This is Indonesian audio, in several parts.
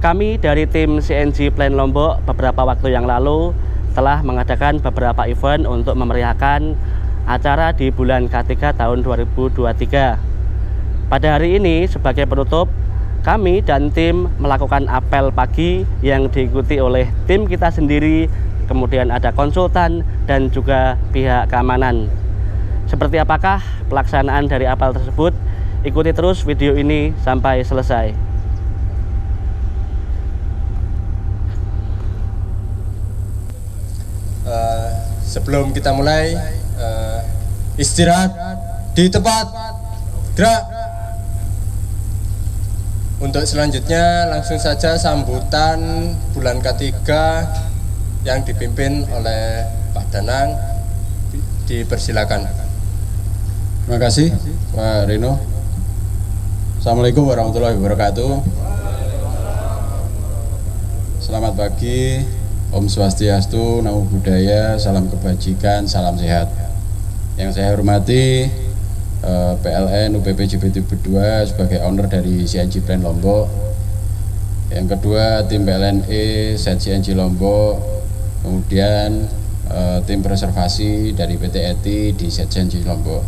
Kami dari tim CNG Plan Lombok beberapa waktu yang lalu telah mengadakan beberapa event untuk memeriahkan acara di bulan K3 tahun 2023. Pada hari ini sebagai penutup, kami dan tim melakukan apel pagi yang diikuti oleh tim kita sendiri, kemudian ada konsultan dan juga pihak keamanan. Seperti apakah pelaksanaan dari apel tersebut? Ikuti terus video ini sampai selesai. Sebelum kita mulai, istirahat di tempat, gerak. Untuk selanjutnya langsung saja sambutan bulan K3 yang dipimpin oleh Pak Danang, dipersilakan. Terima kasih Pak Rino. Assalamualaikum warahmatullahi wabarakatuh. Selamat pagi, Om Swastiastu, Namo Buddhaya, salam kebajikan, salam sehat. Yang saya hormati PLN UPP JBT 2 sebagai owner dari CNG Plan Lombok. Yang kedua tim PLNE Set CNG Lombok, kemudian tim preservasi dari PT ETI di Set CNG Lombok.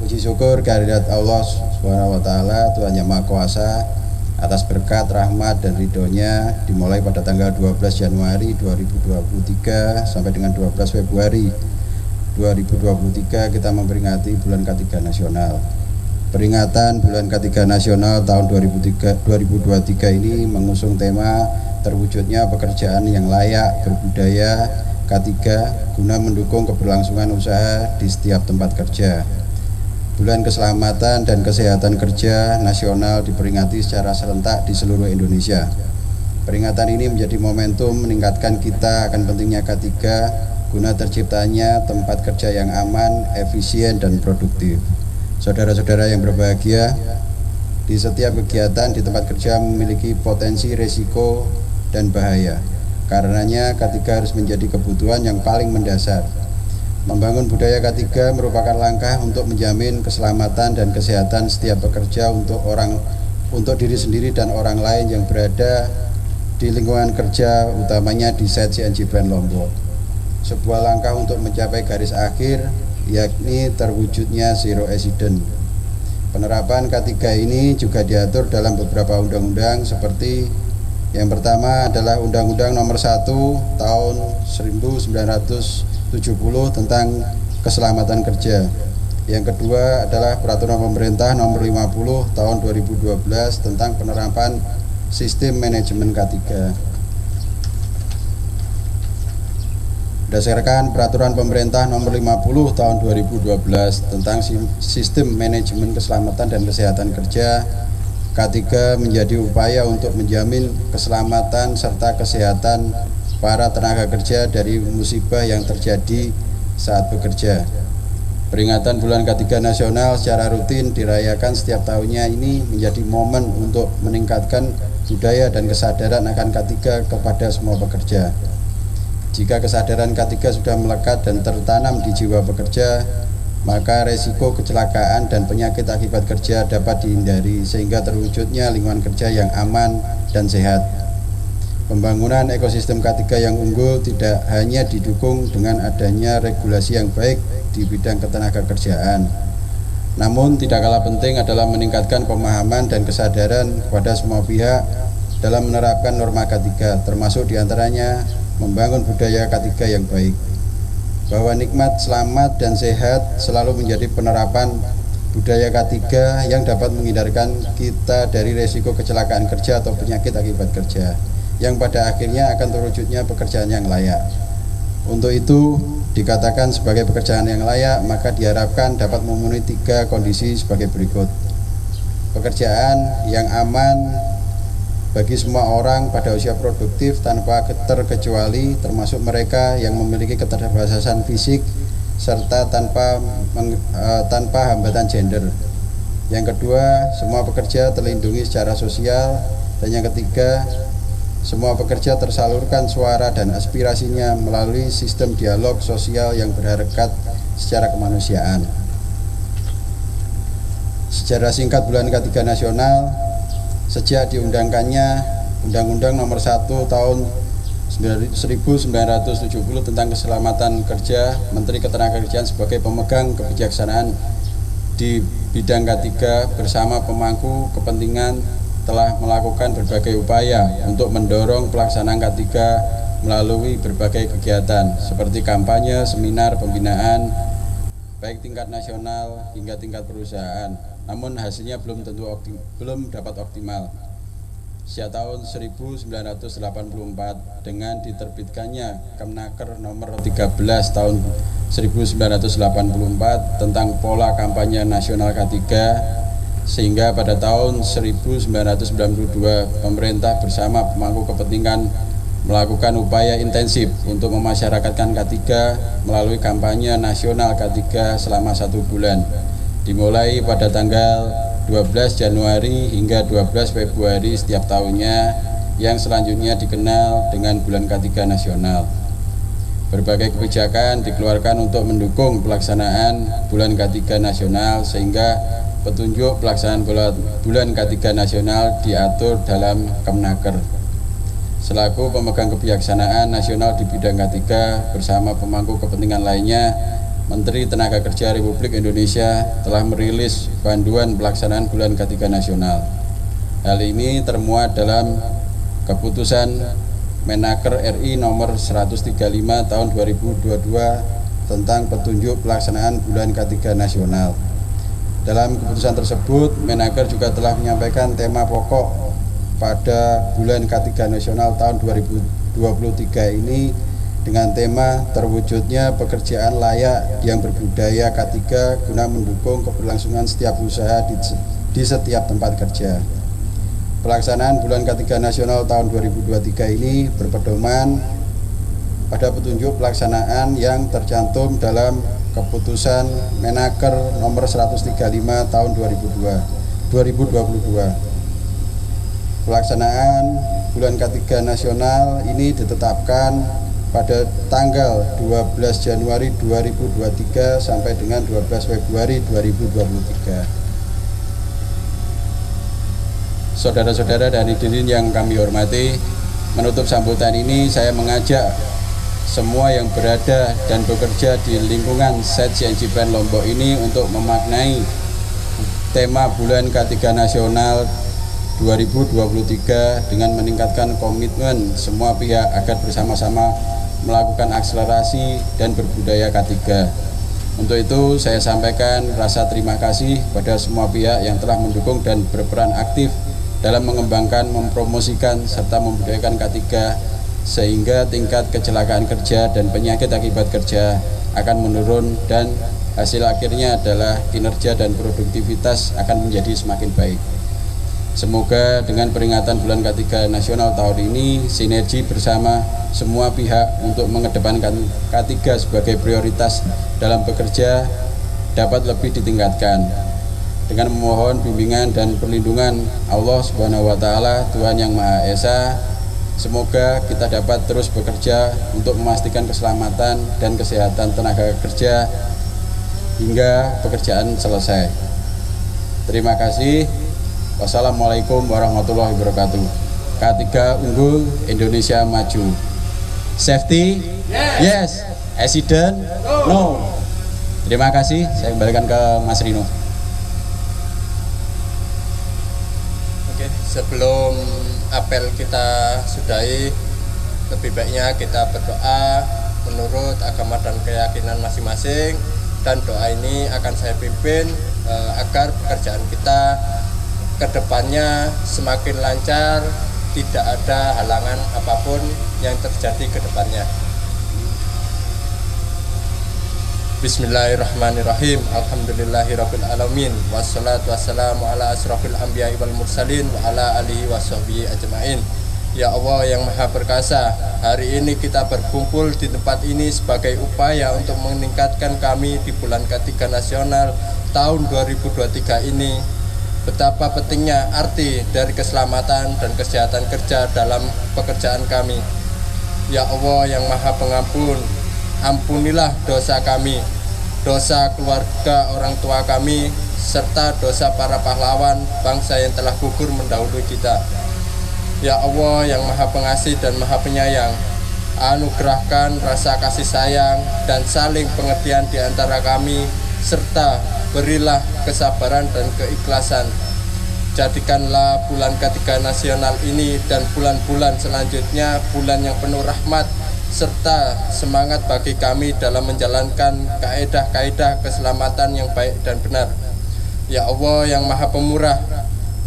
Puji syukur kehadirat Allah Subhanahu wa taala, Tuhan Yang Maha Kuasa, atas berkat, rahmat dan ridhonya dimulai pada tanggal 12 Januari 2023 sampai dengan 12 Februari 2023 kita memperingati bulan K3 nasional. Peringatan bulan K3 nasional tahun 2023 ini mengusung tema terwujudnya pekerjaan yang layak, berbudaya K3 guna mendukung keberlangsungan usaha di setiap tempat kerja. Bulan Keselamatan dan Kesehatan Kerja Nasional diperingati secara serentak di seluruh Indonesia. Peringatan ini menjadi momentum meningkatkan kita akan pentingnya K3 guna terciptanya tempat kerja yang aman, efisien, dan produktif. Saudara-saudara yang berbahagia, di setiap kegiatan di tempat kerja memiliki potensi risiko dan bahaya. Karenanya K3 harus menjadi kebutuhan yang paling mendasar. Membangun budaya K3 merupakan langkah untuk menjamin keselamatan dan kesehatan setiap pekerja untuk diri sendiri dan orang lain yang berada di lingkungan kerja, utamanya di Set CNG Plan Lombok. Sebuah langkah untuk mencapai garis akhir, yakni terwujudnya zero accident. Penerapan K3 ini juga diatur dalam beberapa undang-undang seperti yang pertama adalah Undang-Undang Nomor 1 Tahun 1970 tentang Keselamatan Kerja. Yang kedua adalah Peraturan Pemerintah Nomor 50 Tahun 2012 tentang penerapan sistem manajemen K3. Berdasarkan Peraturan Pemerintah Nomor 50 Tahun 2012 tentang sistem manajemen keselamatan dan kesehatan kerja, K3 menjadi upaya untuk menjamin keselamatan serta kesehatan para tenaga kerja dari musibah yang terjadi saat bekerja. Peringatan bulan K3 nasional secara rutin dirayakan setiap tahunnya ini menjadi momen untuk meningkatkan budaya dan kesadaran akan K3 kepada semua pekerja. Jika kesadaran K3 sudah melekat dan tertanam di jiwa pekerja, maka resiko kecelakaan dan penyakit akibat kerja dapat dihindari sehingga terwujudnya lingkungan kerja yang aman dan sehat. Pembangunan ekosistem K3 yang unggul tidak hanya didukung dengan adanya regulasi yang baik di bidang ketenaga kerjaan, namun tidak kalah penting adalah meningkatkan pemahaman dan kesadaran kepada semua pihak dalam menerapkan norma K3, termasuk diantaranya membangun budaya K3 yang baik. Bahwa nikmat, selamat, dan sehat selalu menjadi penerapan budaya K3 yang dapat menghindarkan kita dari resiko kecelakaan kerja atau penyakit akibat kerja, yang pada akhirnya akan terwujudnya pekerjaan yang layak. Untuk itu, dikatakan sebagai pekerjaan yang layak, maka diharapkan dapat memenuhi 3 kondisi sebagai berikut. Pekerjaan yang aman bagi semua orang pada usia produktif tanpa terkecuali, termasuk mereka yang memiliki keterbatasan fisik serta tanpa hambatan gender. Yang kedua, semua pekerja terlindungi secara sosial. Dan yang ketiga, semua pekerja tersalurkan suara dan aspirasinya melalui sistem dialog sosial yang berharkat secara kemanusiaan. Sejarah singkat bulan K3 nasional. sejak diundangkannya Undang-Undang Nomor 1 Tahun 1970 tentang Keselamatan Kerja. Menteri Ketenagakerjaan sebagai pemegang kebijaksanaan di bidang K3 bersama pemangku kepentingan telah melakukan berbagai upaya untuk mendorong pelaksanaan K3 melalui berbagai kegiatan seperti kampanye, seminar, pembinaan, baik tingkat nasional hingga tingkat perusahaan. Namun hasilnya belum dapat optimal. Sejak tahun 1984 dengan diterbitkannya Kemnaker nomor 13 tahun 1984 tentang pola kampanye nasional K3, sehingga pada tahun 1992 pemerintah bersama pemangku kepentingan melakukan upaya intensif untuk memasyarakatkan K3 melalui kampanye nasional K3 selama 1 bulan, dimulai pada tanggal 12 Januari hingga 12 Februari setiap tahunnya, yang selanjutnya dikenal dengan Bulan K3 Nasional. Berbagai kebijakan dikeluarkan untuk mendukung pelaksanaan Bulan K3 Nasional, sehingga petunjuk pelaksanaan Bulan K3 Nasional diatur dalam Kemnaker. Selaku pemegang kebijaksanaan nasional di bidang K3 bersama pemangku kepentingan lainnya, Menteri Tenaga Kerja Republik Indonesia telah merilis panduan pelaksanaan Bulan K3 Nasional. Hal ini termuat dalam Keputusan Menaker RI nomor 135 tahun 2022 tentang petunjuk pelaksanaan Bulan K3 Nasional. Dalam keputusan tersebut, Menaker juga telah menyampaikan tema pokok pada Bulan K3 Nasional tahun 2023 ini dengan tema terwujudnya pekerjaan layak yang berbudaya K3 guna mendukung keberlangsungan setiap usaha di setiap tempat kerja. Pelaksanaan Bulan K3 Nasional tahun 2023 ini berpedoman pada petunjuk pelaksanaan yang tercantum dalam Keputusan Menaker nomor 135 tahun 2022. Pelaksanaan Bulan K3 Nasional ini ditetapkan pada tanggal 12 Januari 2023 sampai dengan 12 Februari 2023. Saudara-saudara dan hadirin yang kami hormati, menutup sambutan ini saya mengajak semua yang berada dan bekerja di lingkungan Set CNG Plan Lombok ini untuk memaknai tema Bulan K3 Nasional 2023 dengan meningkatkan komitmen semua pihak agar bersama-sama melakukan akselerasi dan berbudaya K3. Untuk itu saya sampaikan rasa terima kasih pada semua pihak yang telah mendukung dan berperan aktif dalam mengembangkan, mempromosikan, serta membudayakan K3, sehingga tingkat kecelakaan kerja dan penyakit akibat kerja akan menurun dan hasil akhirnya adalah kinerja dan produktivitas akan menjadi semakin baik. Semoga dengan peringatan Bulan K3 Nasional tahun ini, sinergi bersama semua pihak untuk mengedepankan K3 sebagai prioritas dalam bekerja dapat lebih ditingkatkan. Dengan memohon bimbingan dan perlindungan Allah Subhanahu wa Ta'ala, Tuhan Yang Maha Esa, semoga kita dapat terus bekerja untuk memastikan keselamatan dan kesehatan tenaga kerja hingga pekerjaan selesai. Terima kasih. Wassalamualaikum warahmatullahi wabarakatuh. K3 unggul, Indonesia maju. Safety? Yes. Accident? No. Terima kasih. Saya kembalikan ke Mas Rino. Oke, sebelum apel kita sudahi, lebih baiknya kita berdoa menurut agama dan keyakinan masing-masing, dan doa ini akan saya pimpin agar pekerjaan kita kedepannya semakin lancar, tidak ada halangan apapun yang terjadi ke depannya. Bismillahirrahmanirrahim. Alhamdulillahirabbil alamin. Wassalatu wassalamu ala asrofil anbiya'i wal mursalin wa ala alihi washabbihi ajmain. Ya Allah yang Maha Perkasa, hari ini kita berkumpul di tempat ini sebagai upaya untuk meningkatkan kami di Bulan K3 Nasional tahun 2023 ini. Betapa pentingnya arti dari keselamatan dan kesehatan kerja dalam pekerjaan kami. Ya Allah yang Maha Pengampun, ampunilah dosa kami, dosa keluarga orang tua kami, serta dosa para pahlawan bangsa yang telah gugur mendahului kita. Ya Allah yang Maha Pengasih dan Maha Penyayang, anugerahkan rasa kasih sayang dan saling pengertian di antara kami, serta berilah kesabaran dan keikhlasan. Jadikanlah bulan ketiga nasional ini dan bulan-bulan selanjutnya bulan yang penuh rahmat serta semangat bagi kami dalam menjalankan kaedah-kaedah keselamatan yang baik dan benar. Ya Allah yang Maha Pemurah,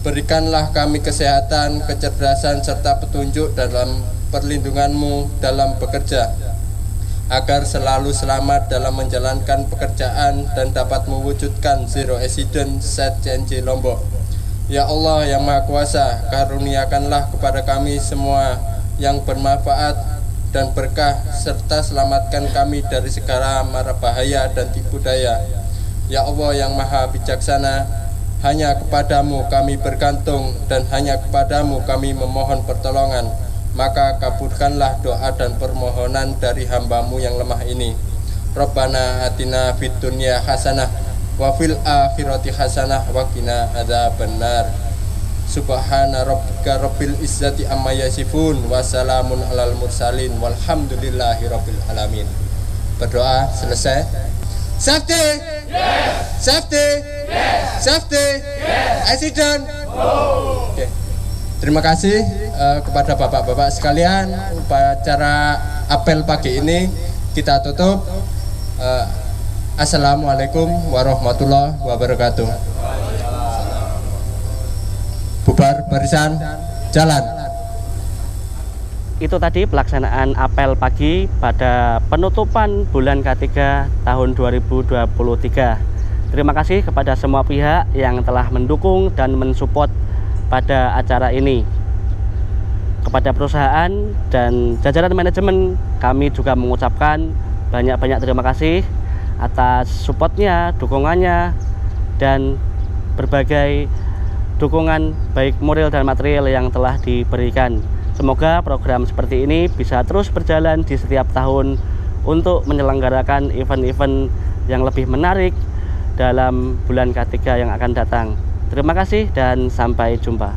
berikanlah kami kesehatan, kecerdasan serta petunjuk dalam perlindungan-Mu dalam bekerja, agar selalu selamat dalam menjalankan pekerjaan dan dapat mewujudkan zero accident set CNC Lombok. Ya Allah yang Maha Kuasa, karuniakanlah kepada kami semua yang bermanfaat dan berkah, serta selamatkan kami dari segala mara bahaya dan tipu daya. Ya Allah yang Maha Bijaksana, hanya kepadamu kami bergantung dan hanya kepadamu kami memohon pertolongan. Maka kabulkanlah doa dan permohonan dari hamba-Mu yang lemah ini. Rabbana atina fid dunya hasanah wa fil akhirati hasanah wa qina adzabannar. Subhana rabbika rabbil izzati amma yasifun wa salamun alal mursalin walhamdulillahi rabbil alamin. Berdoa selesai. Safety. Yes. Safety. Yes. Safety. Yes. Accident. Oh. Oke. Terima kasih kepada bapak-bapak sekalian. Upacara apel pagi ini kita tutup. Assalamualaikum warahmatullahi wabarakatuh. Bubar barisan, jalan. Itu tadi pelaksanaan apel pagi pada penutupan bulan K3 tahun 2023. Terima kasih kepada semua pihak yang telah mendukung dan mensupport pada acara ini. Kepada perusahaan dan jajaran manajemen, kami juga mengucapkan banyak-banyak terima kasih atas supportnya, dukungannya, dan berbagai dukungan baik moral dan material yang telah diberikan. Semoga program seperti ini bisa terus berjalan di setiap tahun untuk menyelenggarakan event-event yang lebih menarik dalam bulan K3 yang akan datang. Terima kasih dan sampai jumpa.